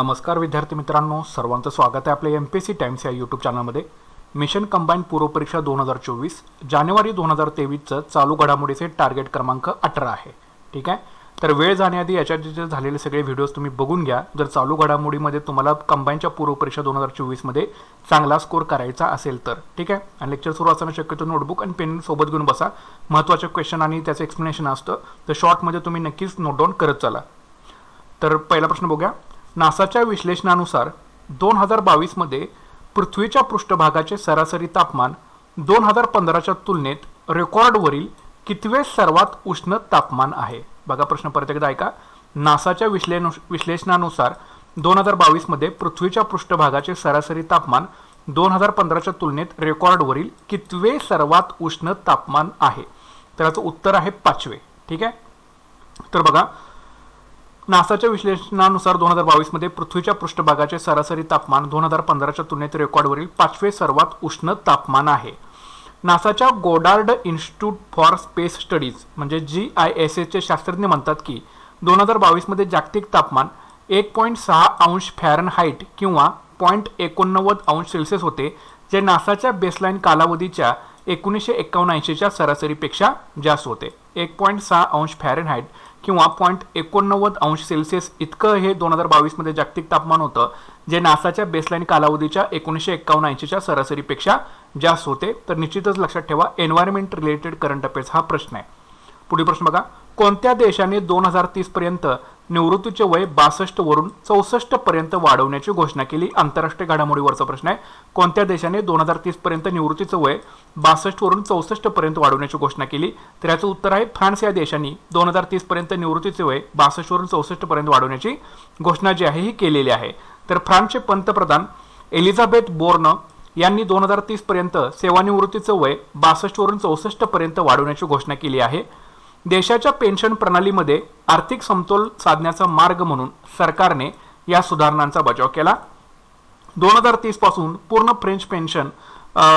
नमस्कार विद्यार्थी मित्रांनो, सर्वांचं स्वागत आहे आपल्या MPSC टाइम्स या यूट्यूब चॅनलमध्ये। मिशन कंबाईंड पूर्व परीक्षा 2024 जानेवारी 2023चं चालू घडामोडीचे टार्गेट क्रमांक 18 आहे। ठीक आहे, तर वेळ जाण्याआधी याच्यात झालेले सगळे व्हिडिओज तुम्ही बघून घ्या। जर चालू घडामोडीमध्ये तुम्हाला कंबाईंडच्या पूर्व परीक्षा 2024 मध्ये चांगला स्कोर करायचा असेल तर ठीक आहे। आणि लेक्चर सुरू असताना शक्यतो नोटबुक आणि पेन सोबत घेऊन बसा। महत्त्वाचे क्वेश्चन आणि त्याचं एक्सप्लेनेशन असतं, तर शॉर्टमध्ये तुम्ही नक्कीच नोट डाऊन करत चला। तर पहिला प्रश्न बघूया। नासाच्या विश्लेषणानुसार 2022 मध्ये पृथ्वीच्या पृष्ठभागाचे सरासरी तापमान 2015च्या तुलनेत रेकॉर्डवरील कितवे सर्वात उष्ण तापमान आहे? बघा प्रश्न परत एकदा ऐका। नासाच्या विश्लेषणानुसार 2022 मध्ये पृथ्वीच्या पृष्ठभागाचे सरासरी तापमान 2015च्या तुलनेत रेकॉर्डवरील कितवे सर्वात उष्ण तापमान आहे? तर याचं उत्तर आहे 5वे। ठीक आहे, तर बघा नासाच्या विश्लेषणानुसार 2022 मध्ये पृथ्वीच्या पृष्ठभागाचे सरासरी तापमान 2015च्या तुलनेत रेकॉर्डवरील 5वे सर्वात उष्ण तापमान आहे। नासाच्या Goddard Institute for Space Studies म्हणजे GISS चे शास्त्रज्ञ म्हणतात की 2022 मध्ये जागतिक तापमान 1.6 अंश फॅरनहाइट किंवा 0.89 अंश सेल्सिअस होते, जे नासाच्या बेसलाईन कालावधीच्या 1981च्या सरासरीपेक्षा जास्त होते। 1.6 अंश फॅरनहाइट किंवा 0.89 अंश सेल्सिअस इतकं हे 2022 मध्ये जागतिक तापमान होतं, जे नासाच्या बेसलाईन कालावधीच्या 1981च्या सरासरीपेक्षा जास्त होते। तर निश्चितच लक्षात ठेवा, एन्व्हायरमेंट रिलेटेड करंट अफेअर्स हा प्रश्न आहे। पुढील प्रश्न बघा। कोणत्या देशाने 2030 पर्यंत निवृत्तीचे वय 62 वरून 64 पर्यंत वाढवण्याची घोषणा केली? आंतरराष्ट्रीय घडामोडीवरचा प्रश्न आहे। कोणत्या देशाने 2030 पर्यंत निवृत्तीचे वय 62 वरून 64 पर्यंत वाढवण्याची घोषणा केली? तर याचं उत्तर आहे फ्रान्स या देशाने 2030 पर्यंत निवृत्तीचे वय 62 वरून 64 पर्यंत वाढवण्याची घोषणा जी आहे ही केलेली आहे। तर फ्रान्सचे पंतप्रधान एलिझाबेथ बोर्न यांनी 2030 पर्यंत सेवानिवृत्तीचे वय 62 वरून 64 पर्यंत वाढवण्याची घोषणा केली आहे। देशाच्या पेन्शन प्रणालीमध्ये आर्थिक समतोल साधण्याचा मार्ग म्हणून सरकारने या सुधारणांचा बचाव केला। 2030 पासून पूर्ण फ्रेंच पेन्शन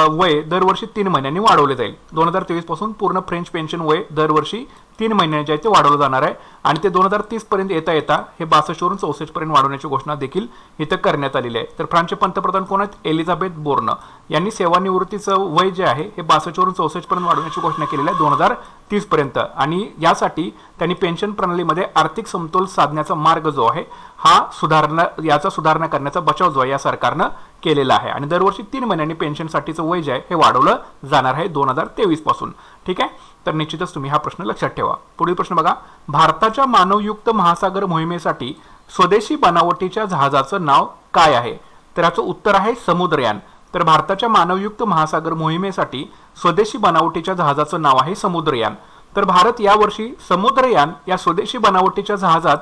वय दरवर्षी 3 महिन्यांनी वाढवले जाईल। 2023 पासून पूर्ण फ्रेंच पेन्शन वय दरवर्षी 3 महिन्यांचे आहे ते वाढवलं जाणार आहे आणि ते 2030 पर्यंत येता हे 62 वरून 64 पर्यंत वाढवण्याची घोषणा देखील इथं करण्यात आलेली आहे। तर फ्रान्सचे पंतप्रधान कोण आहेत? एलिझाबेथ बोर्न यांनी सेवानिवृत्तीचं वय जे आहे हे 62 वरून 64 पर्यंत वाढवण्याची घोषणा केलेली आहे 2030 पर्यंत। आणि यासाठी त्यांनी पेन्शन प्रणालीमध्ये आर्थिक समतोल साधण्याचा मार्ग जो आहे हा सुधारणा करण्याचा बचाव जो आहे या सरकारनं केलेला आहे आणि दरवर्षी 3 महिन्यांनी पेन्शनसाठीचं वय जे आहे हे वाढवलं जाणार आहे 2023 पासून। ठीक आहे, तर निश्चितच तुम्ही हा प्रश्न लक्षात ठेवा। पुढील प्रश्न बघा। भारताच्या मानवयुक्त महासागर मोहिमेसाठी स्वदेशी बनावटीच्या जहाजाचं नाव काय आहे? तर याचं उत्तर आहे समुद्रयान। तर भारताच्या मानवयुक्त महासागर मोहिमेसाठी स्वदेशी बनावटीच्या जहाजाचं नाव आहे समुद्रयान। तर भारत यावर्षी समुद्रयान या स्वदेशी बनावटीच्या जहाजात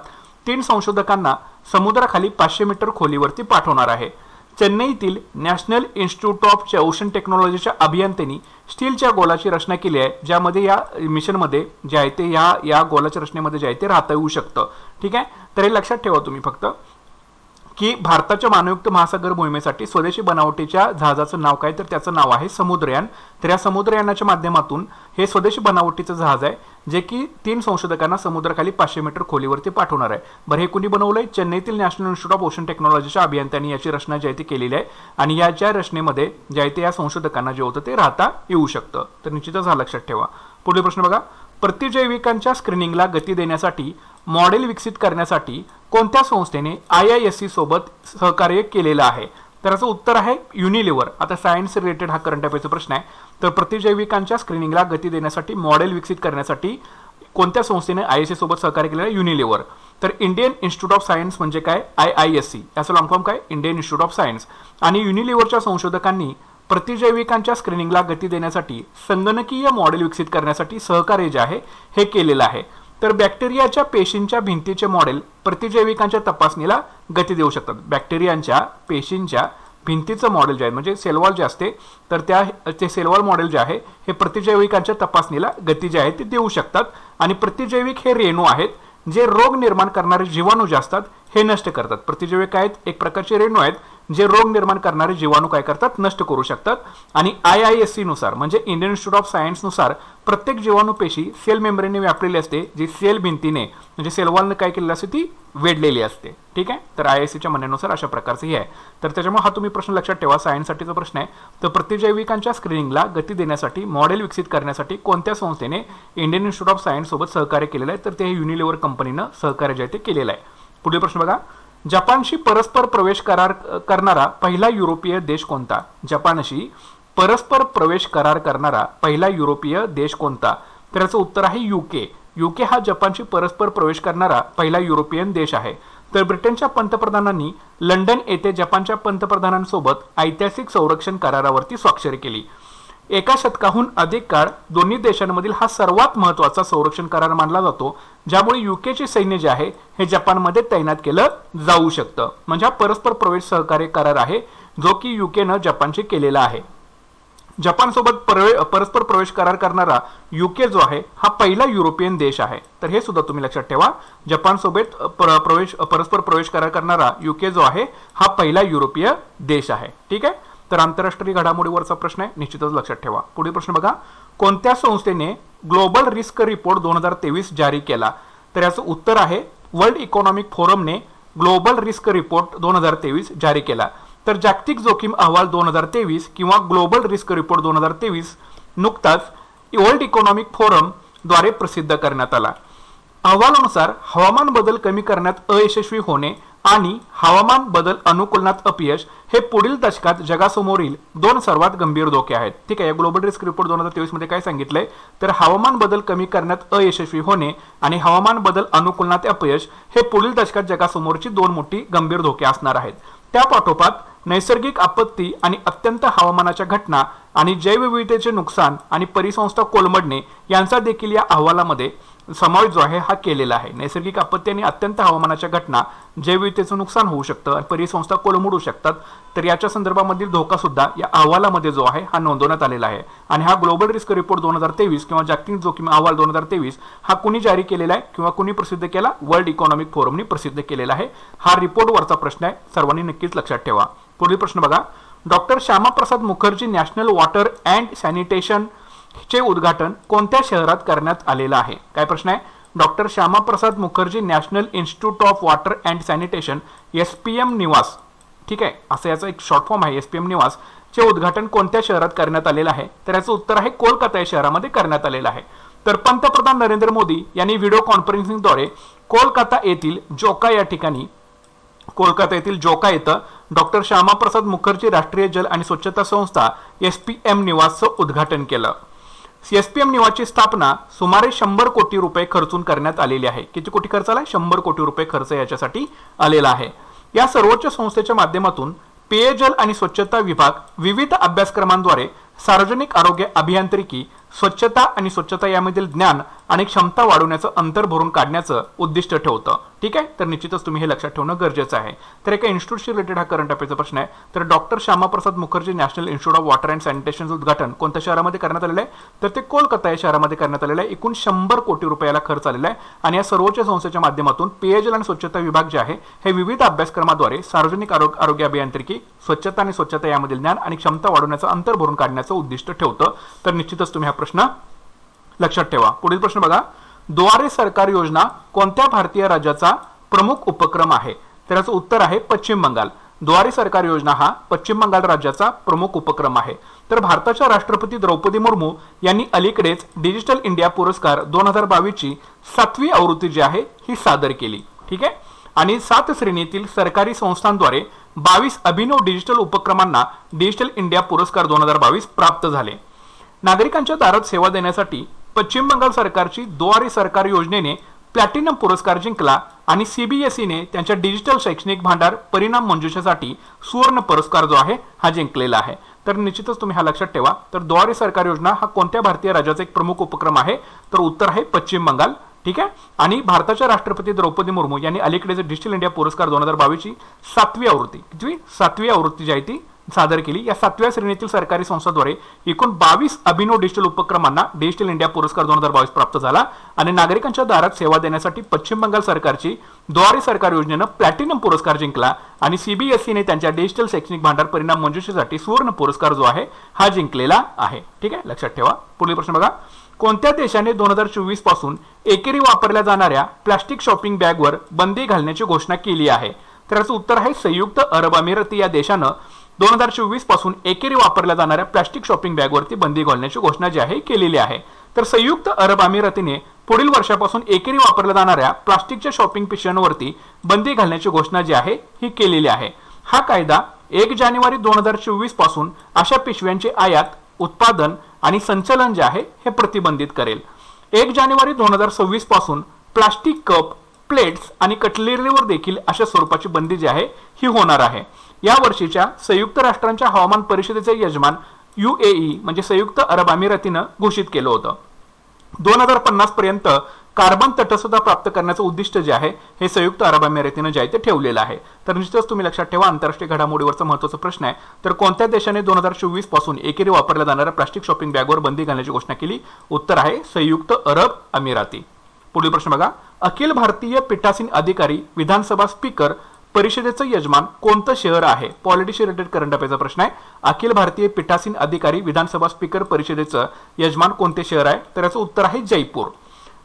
3 संशोधकांना समुद्राखाली 500 मीटर खोलीवरती पाठवणार आहे। चेन्नईतील नॅशनल इन्स्टिट्यूट ऑफ ओशन टेक्नॉलॉजीच्या अभियंत्यांनी स्टीलच्या गोलाची रचना केली आहे, ज्यामध्ये या मिशनमध्ये जे आहे ते या गोलाच्या रचनेमध्ये जे आहे ते राहता येऊ शकतं। ठीक आहे, तर हे लक्षात ठेवा तुम्ही फक्त की भारताच्या मानवयुक्त महासागर मोहिमेसाठी स्वदेशी बनावटीच्या जहाजाचं नाव काय? तर त्याचं नाव आहे समुद्रयान। तर या समुद्रयानाच्या माध्यमातून हे स्वदेशी बनावटीचं जहाज आहे जे की 3 संशोधकांना समुद्राखाली 500 मीटर खोलीवरती पाठवणार आहे। बरं, हे कुणी बनवलंय? चेन्नईतील नॅशनल इन्स्टिट्यूट ऑफ ओशन टेक्नॉलॉजीच्या अभियंत्यांनी याची रचना जी आहे ती केलेली आहे आणि याच्या रचनेमध्ये जे आहे ते या संशोधकांना जे होतं ते राहता येऊ शकतं। तर निश्चितच हा लक्षात ठेवा। पुढील प्रश्न बघा। प्रतिजैविकांच्या स्क्रीनिंगला गती देण्यासाठी मॉडेल विकसित करण्यासाठी कोणत्या संस्थेने IISc सोबत सहकार्य केलेलं आहे? तर याचं उत्तर आहे युनिलिव्हर। आता सायन्स रिलेटेड हा करंट अफेअरचा प्रश्न आहे। तर प्रतिजैविकांच्या स्क्रीनिंगला गती देण्यासाठी मॉडेल विकसित करण्यासाठी कोणत्या संस्थेने IISc सोबत सहकार्य केलेलं आहे? युनिलिव्हर। तर इंडियन इन्स्टिट्यूट ऑफ सायन्स म्हणजे काय? IISc याचं लॉंग फॉर्म काय? Indian institute of science. आणि युनिलिव्हरच्या संशोधकांनी प्रतिजैविकांच्या स्क्रीनिंगला गती देण्यासाठी संगणकीय मॉडेल विकसित करण्यासाठी सहकार्य जे आहे हे केलेलं आहे। तर बॅक्टेरियाच्या पेशींच्या भिंतीचे मॉडेल प्रतिजैविकांच्या तपासणीला गती देऊ शकतात। बॅक्टेरियांच्या पेशींच्या भिंतीचं मॉडेल जे आहे म्हणजे सेल वॉल जे असते, तर ते सेल वॉल मॉडेल जे आहे हे प्रतिजैविकांच्या तपासणीला गती जे आहे ते देऊ शकतात। आणि प्रतिजैविक हे रेणू आहेत जे रोग निर्माण करणारे जीवाणू जे असतात हे नष्ट करतात। प्रतिजैविक आहेत एक प्रकारचे रेणू आहेत जे रोग निर्माण करणारे जीवाणू काय करतात? नष्ट करू शकतात। आणि IISc नुसार म्हणजे इंडियन इन्स्टिट्यूट ऑफ सायन्स नुसार प्रत्येक जीवाणू पेशी सेल मेम्ब्रेनने व्यापलेली असते, जी सेल भिंतीने म्हणजे सेल वॉलने काय केलेली असते ती वेढलेली असते. ठीक आहे, तर IIScच्या म्हणण्यानुसार अशा प्रकारचं हे आहे. तर त्याच्यामुळे हा तुम्ही प्रश्न लक्षात ठेवा, सायन्ससाठीचा प्रश्न आहे. तर प्रतिजैविकांच्या स्क्रीनिंगला गती देण्यासाठी मॉडेल विकसित करण्यासाठी कोणत्या संस्थेने इंडियन इन्स्टिट्यूट ऑफ सायन्स सोबत सहकार्य केलेलं आहे? तर ते युनिलिव्हर कंपनीनं सहकार्य जे आहे ते केलेलं आहे. पुढील प्रश्न बघा, जपानशी परस्पर प्रवेश करार करणारा पहिला युरोपीय देश कोणता? जपानशी परस्पर प्रवेश करार करणारा पहिला युरोपीय देश कोणता? तर याचं उत्तर आहे UK. UK हा जपानशी परस्पर प्रवेश करणारा पहिला युरोपियन देश आहे. तर ब्रिटनच्या पंतप्रधानांनी लंडन येथे जपानच्या पंतप्रधानांसोबत ऐतिहासिक संरक्षण करारावरती स्वाक्षरी केली. एका शतकाहून अधिक काळ दोन्ही देशांमधील हा सर्वात महत्त्वाचा संरक्षण करार मानला जातो, ज्यामुळे UKचे सैन्य जे आहे हे जपानमध्ये तैनात केलं जाऊ शकतं. म्हणजे हा परस्पर प्रवेश सहकार्य करार आहे जो की UKनं जपानशी केलेला आहे. जपानसोबत परस्पर प्रवेश करार करणारा UK जो आहे हा पहिला युरोपियन देश आहे. तर हे सुद्धा तुम्ही लक्षात ठेवा, जपानसोबत परस्पर प्रवेश करार करणारा UK जो आहे हा पहिला युरोपीय देश आहे. ठीक आहे, तर आंतरराष्ट्रीय घडामोडीवरचा प्रश्न आहे, निश्चितच लक्षात ठेवा. पुढील प्रश्न बघा, कोणत्या संस्थेने ग्लोबल रिस्क रिपोर्ट 2023 जारी केला? तर याचं उत्तर आहे वर्ल्ड इकॉनॉमिक फोरमने ग्लोबल रिस्क रिपोर्ट 2023 जारी केला. तर जागतिक जोखीम अहवाल 2023 किंवा ग्लोबल रिस्क रिपोर्ट 2023 नुकताच वर्ल्ड इकॉनॉमिक फोरम द्वारे प्रसिद्ध करण्यात आला. अहवालानुसार हवामान बदल कमी करण्यात अयशस्वी होणे आणि हवामान बदल अनुकूलनात अपयश हे पुढील दशकात जगासमोरील दोन सर्वात गंभीर धोके आहेत. ठीक आहे, या ग्लोबल रिस्क रिपोर्ट 2023 मध्ये काय सांगितलंय? तर हवामान बदल कमी करण्यात अयशस्वी होणे आणि हवामान बदल अनुकूलनात अपयश हे पुढील दशकात जगासमोरची दोन मोठी गंभीर धोके असणार आहेत. त्या पाठोपाठ नैसर्गिक आपत्ती आणि अत्यंत हवामानाच्या घटना आणि जैवविविधतेचे नुकसान आणि परिसंस्था कोलमडणे यांचा देखील या अहवालामध्ये समावेश जो आहे हा केलेला आहे. नैसर्गिक आपत्ती आणि अत्यंत हवामानाच्या घटना, जैवविविधतेचं नुकसान होऊ शकतं आणि परिसंस्था कोलमडू शकतात. तर याच्या संदर्भामधील धोका सुद्धा या अहवालामध्ये जो आहे हा नोंदवण्यात आलेला आहे. आणि हा ग्लोबल रिस्क रिपोर्ट 2023 किंवा जागतिक जोखीम अहवाल 2023 हा कुणी जारी केलेला आहे किंवा कुणी प्रसिद्ध केला? वर्ल्ड इकॉनॉमिक फोरमने प्रसिद्ध केलेला आहे. हा रिपोर्ट वरचा प्रश्न आहे, सर्वांनी नक्कीच लक्षात ठेवा. पुढील प्रश्न बघा, doctor Shyamaprasad Mukherjee national water and sanitation चे उद्घाटन कोणत्या शहरात करण्यात आलेलं आहे? काय प्रश्न आहे? Doctor Shyamaprasad Mukherjee National Institute of Water and Sanitation SPM निवास, ठीक आहे, असं याचा एक शॉर्ट फॉर्म आहे, SPM निवास चे उद्घाटन कोणत्या शहरात करण्यात आलेलं आहे? तर याचं उत्तर आहे कोलकाता या शहरामध्ये करण्यात आलेलं आहे. तर पंतप्रधान नरेंद्र मोदी यांनी व्हिडिओ कॉन्फरन्सिंगद्वारे कोलकाता येथील जोका येथं डॉक्टर श्यामाप्रसाद मुखर्जी राष्ट्रीय जल आणि स्वच्छता संस्था SPM निवासचं उद्घाटन केलं. SPM निवासची स्थापना सुमारे 100 कोटी रुपये खर्चून करण्यात आलेली आहे. किती कोटी खर्च आलाय? 100 कोटी रुपये खर्च याच्यासाठी आलेला आहे. या सर्वोच्च संस्थेच्या माध्यमातून पेयजल आणि स्वच्छता विभाग विविध अभ्यासक्रमांद्वारे सार्वजनिक आरोग्य अभियांत्रिकी, स्वच्छता आणि स्वच्छता यामधील ज्ञान आणि क्षमता वाढवण्याचं अंतर भरून काढण्याचं उद्दिष्ट ठेवतं. ठीक आहे, तर निश्चितच तुम्ही हे लक्षात ठेवणं गरजेचं आहे. तर एका इन्स्टिट्यूटशी रिलेटेड हा करंट अफेअरचा प्रश्न आहे. तर doctor Shyamaprasad Mukherjee National Institute of Water and सॅनिटेशनचं उद्घाटन कोणत्या शहरामध्ये करण्यात आलेलं आहे? तर ते कोलकाता या शहरामध्ये करण्यात आलेलं आहे. एकूण 100 कोटी रुपयाला खर्च आलेला आहे. आणि या सर्वोच्च संस्थेच्या माध्यमातून पेयजल आणि स्वच्छता विभाग जे आहे हे विविध अभ्यासक्रमाद्वारे सार्वजनिक आरोग्य अभियांत्रिकी, स्वच्छता आणि स्वच्छता यामधील ज्ञान आणि क्षमता वाढवण्याचं अंतर भरून काढण्याचं उद्दिष्ट ठेवतं. तर निश्चितच तुम्ही हा प्रश्न लक्षात ठेवा. पुढील प्रश्न बघा, द्वारे सरकार योजना कोणत्या भारतीय राज्याचा प्रमुख उपक्रम आहे? तर याचं उत्तर आहे पश्चिम बंगाल. द्वारे सरकार योजना हा पश्चिम बंगाल राज्याचा प्रमुख उपक्रम आहे. तर भारताच्या राष्ट्रपती द्रौपदी मुर्मू यांनी अलीकडेच डिजिटल इंडिया पुरस्कार 2022 ची 7वी आवृत्ती जी आहे ही सादर केली. ठीक आहे, आणि 7 श्रेणीतील सरकारी संस्थांद्वारे 22 अभिनव डिजिटल उपक्रमांना डिजिटल इंडिया पुरस्कार 2022 प्राप्त झाले. नागरिकांच्या दारात सेवा देण्यासाठी पश्चिम बंगाल सरकारची द्वारे सरकार योजनेने प्लॅटिनम पुरस्कार जिंकला आणि CBSEने त्यांच्या डिजिटल शैक्षणिक भांडार परिणाम मंजुषेसाठी सुवर्ण पुरस्कार जो आहे हा जिंकलेला आहे. तर निश्चितच तुम्ही हा लक्षात ठेवा. तर द्वारे सरकार योजना हा कोणत्या भारतीय राज्याचा एक प्रमुख उपक्रम आहे? तर उत्तर आहे पश्चिम बंगाल. ठीक आहे, आणि भारताच्या राष्ट्रपती द्रौपदी मुर्मू यांनी अलीकडेच डिजिटल इंडिया पुरस्कार 2022 ची 7वी आवृत्ती, कितवी 7वी आवृत्ती जी आहे ती सादर केली. या 7व्या श्रेणीतील सरकारी संस्थाद्वारे एकूण 22 अभिनव डिजिटल उपक्रमांना डिजिटल इंडिया पुरस्कार 2022 प्राप्त झाला. आणि नागरिकांच्या दारात सेवा देण्यासाठी पश्चिम बंगाल सरकारची द्वारे सरकार योजनेनं प्लॅटिनम पुरस्कार जिंकला आणि CBSEने त्यांच्या डिजिटल शैक्षणिक भांडार परिणाम मंजुषेसाठी सुवर्ण पुरस्कार जो आहे हा जिंकलेला आहे. ठीक आहे, लक्षात ठेवा. पुढील प्रश्न बघा, कोणत्या देशाने 2024 पासून एकेरी वापरल्या जाणाऱ्या प्लास्टिक शॉपिंग बॅगवर बंदी घालण्याची घोषणा केली आहे? तर याचं उत्तर आहे संयुक्त अरब अमिराती या देशानं 2024 पासून एकेरी वापरल्या जाणाऱ्या प्लास्टिक शॉपिंग बॅगवरती बंदी घालण्याची घोषणा जी आहे केलेली आहे. तर संयुक्त अरब अमिरातीने पुढील वर्षापासून एकेरी वापरल्या जाणाऱ्या प्लास्टिकच्या शॉपिंग पिशव्यांवरती बंदी घालण्याची घोषणा जी आहे ही केलेली आहे. हा कायदा 1 जानेवारी 2024 पासून अशा पिशव्यांचे आयात, उत्पादन आणि संचलन जे आहे हे प्रतिबंधित करेल. 1 जानेवारी 2026 पासून प्लास्टिक कप, प्लेट्स आणि कटलेरीवर देखील अशा स्वरूपाची बंदी जी आहे ही होणार आहे. या वर्षीच्या संयुक्त राष्ट्रांच्या हवामान परिषदेचे यजमान UAE म्हणजे संयुक्त अरब अमिरातीनं घोषित केलं होतं. 2050 पर्यंत कार्बन तटस्थता प्राप्त करण्याचं उद्दिष्ट जे आहे हे संयुक्त अरब अमिरातीनं जे आहे ते ठेवलेलं आहे. तर निश्चितच तुम्ही लक्षात ठेवा, आंतरराष्ट्रीय घडामोडीवरचा महत्त्वाचा प्रश्न आहे. तर कोणत्या देशाने 2024 पासून एकेरी वापरल्या जाणाऱ्या प्लास्टिक शॉपिंग बॅगवर बंदी घालण्याची घोषणा केली? उत्तर आहे संयुक्त अरब अमिराती. पुढील प्रश्न बघा. अखिल भारतीय पीठासीन अधिकारी विधानसभा स्पीकर परिषदेचं यजमान कोणतं शहर आहे? पॉलिटिक्स रिलेटेड करंट अफेअरचा प्रश्न आहे. अखिल भारतीय पीठासीन अधिकारी विधानसभा स्पीकर परिषदेचं यजमान कोणते शहर आहे? तर याचं उत्तर आहे जयपूर.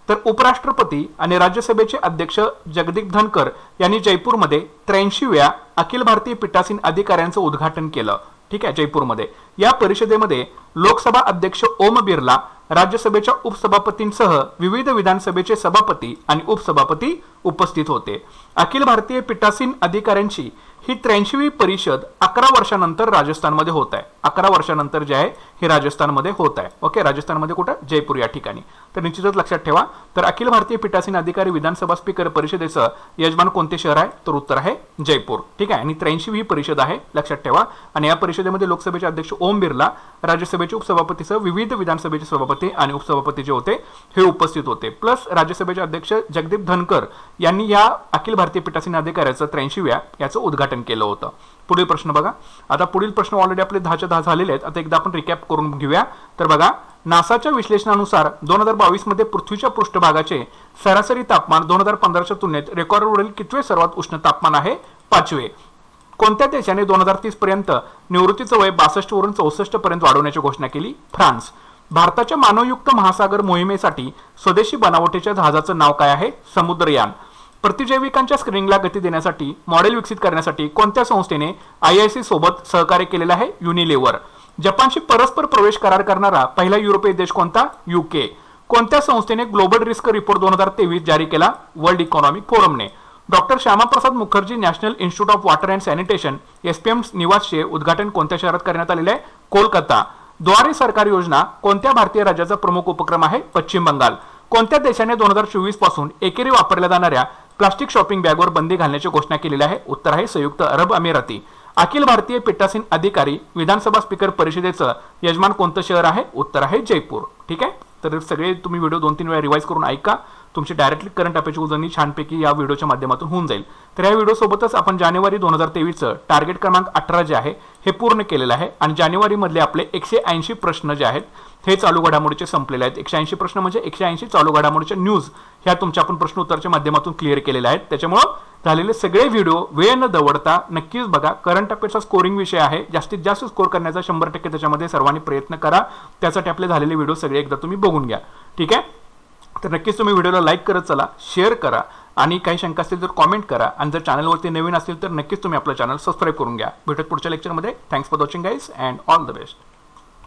तर उपराष्ट्रपती आणि राज्यसभेचे अध्यक्ष जगदीप धनकर यांनी जयपूरमध्ये 83व्या अखिल भारतीय पीठासीन अधिकाऱ्यांचं उद्घाटन केलं. ठीक आहे, जयपूरमध्ये. या परिषदेमध्ये लोकसभा अध्यक्ष ओम बिर्ला, राज्यसभेच्या उपसभापतींसह विविध विधानसभेचे सभापती आणि उपसभापती उपस्थित होते. अखिल भारतीय पीठासीन अधिकाऱ्यांची ही 83वी परिषद 11 वर्षानंतर राजस्थानमध्ये होत आहे. 11 वर्षानंतर जे आहे हे राजस्थानमध्ये होत आहे. ओके, राजस्थानमध्ये कुठं? जयपूर या ठिकाणी. तर निश्चितच लक्षात ठेवा. तर अखिल भारतीय पीठासीन अधिकारी विधानसभा स्पीकर परिषदेचं यजमान कोणते शहर आहे? तर उत्तर आहे जयपूर. ठीक आहे, आणि 83वी परिषद आहे, लक्षात ठेवा. आणि या परिषदेमध्ये लोकसभेचे अध्यक्ष ओम बिर्ला, राज्यसभेचे उपसभापतीसह विविध विधानसभेचे सभापती आणि उपसभापती जे होते हे उपस्थित होते. प्लस राज्यसभेचे अध्यक्ष जगदीप धनकर यांनी या अखिल भारतीय पीठासीन अधिकाऱ्याचं 83व्या याचं उद्घाटन केलं होतं. पुढील प्रश्न बघा. आता पुढील प्रश्न ऑलरेडी आपले 10च्या 10 झालेले आहेत. आता एकदा आपण रिकॅप करून घेऊया. तर बघा, नासाच्या विश्लेषणानुसार 2022 मध्ये पृथ्वीच्या पृष्ठभागाचे सरासरी तापमान 2015च्या तुलनेत रेकॉर्डवरील कितवे सर्वात उष्ण तापमान आहे? 5वे. कोणत्या देशाने 2030 पर्यंत निवृत्तीचं वय 62 वरून 64 पर्यंत वाढवण्याची घोषणा केली? फ्रान्स. भारताच्या मानवयुक्त महासागर मोहिमेसाठी स्वदेशी बनावटीच्या जहाजाचं नाव काय आहे? समुद्रयान. प्रतिजैविकांच्या स्क्रीनिंगला गती देण्यासाठी मॉडेल विकसित करण्यासाठी कोणत्या संस्थेने IIC सोबत सहकार्य केलेलं आहे? युनिलिव्हर. जपानशी परस्पर प्रवेश करार करणारा पहिला युरोपीय देश कोणता? UK. कोणत्या संस्थेने ग्लोबल रिस्क रिपोर्ट 2023 जारी केला? वर्ल्ड इकॉनॉमिक फोरमने. Doctor Shyamaprasad Mukherjee National Institute of Water and Sanitation SPM निवासचे उद्घाटन कोणत्या शहरात करण्यात आलेले आहे? कोलकाता. द्वारे सरकार योजना कोणत्या भारतीय राज्याचा प्रमुख उपक्रम आहे? पश्चिम बंगाल. कोणत्या देशाने 2024 पासून एकेरी वापरल्या जाणाऱ्या प्लास्टिक शॉपिंग बॅगवर बंदी घालण्याची घोषणा केलेली आहे? उत्तर आहे संयुक्त अरब अमिराती. अखिल भारतीय पीठासीन अधिकारी विधानसभा स्पीकर परिषदेचं यजमान कोणतं शहर आहे? उत्तर आहे जयपूर. ठीक आहे, तर सगळे तुम्ही व्हिडिओ 2-3 वेळा रिवाइज करून ऐका. तुमची डायरेक्टली करंट अफेअरची उजळणी छानपैकी या व्हिडिओच्या माध्यमातून होऊन जाईल. तर या व्हिडिओसोबतच आपण जानेवारी 2023चं टार्गेट क्रमांक 18 जे आहे हे पूर्ण केलेलं आहे. आणि जानेवारीमधले आपले 180 प्रश्न जे आहेत हे चालू घडामोडीचे संपलेले आहेत. 180 प्रश्न म्हणजे 180 चालू घडामोडीच्या न्यूज ह्या तुमच्या आपण प्रश्न उत्तराच्या माध्यमातून क्लिअर केलेल्या आहेत. त्याच्यामुळं झालेले सगळे व्हिडिओ वेळ न दवडता नक्कीच बघा. करंट अफेअरचा स्कोरिंग विषय आहे, जास्तीत जास्त स्कोर करण्याचा 100% त्याच्यामध्ये सर्वांनी प्रयत्न करा. त्यासाठी आपले झालेले व्हिडिओ सगळे एकदा तुम्ही बघून घ्या. ठीक आहे, तर नक्कीच तुम्ही व्हिडिओला लाईक करत चला, शेअर करा आणि काही शंका असतील तर कॉमेंट करा. आणि जर चॅनलवरती नवीन असेल तर नक्कीच तुम्ही आपलं चॅनल सबस्क्राईब करून घ्या. भेटत पुढच्या लेक्चरमध्ये. Thanks for watching guys and all the best.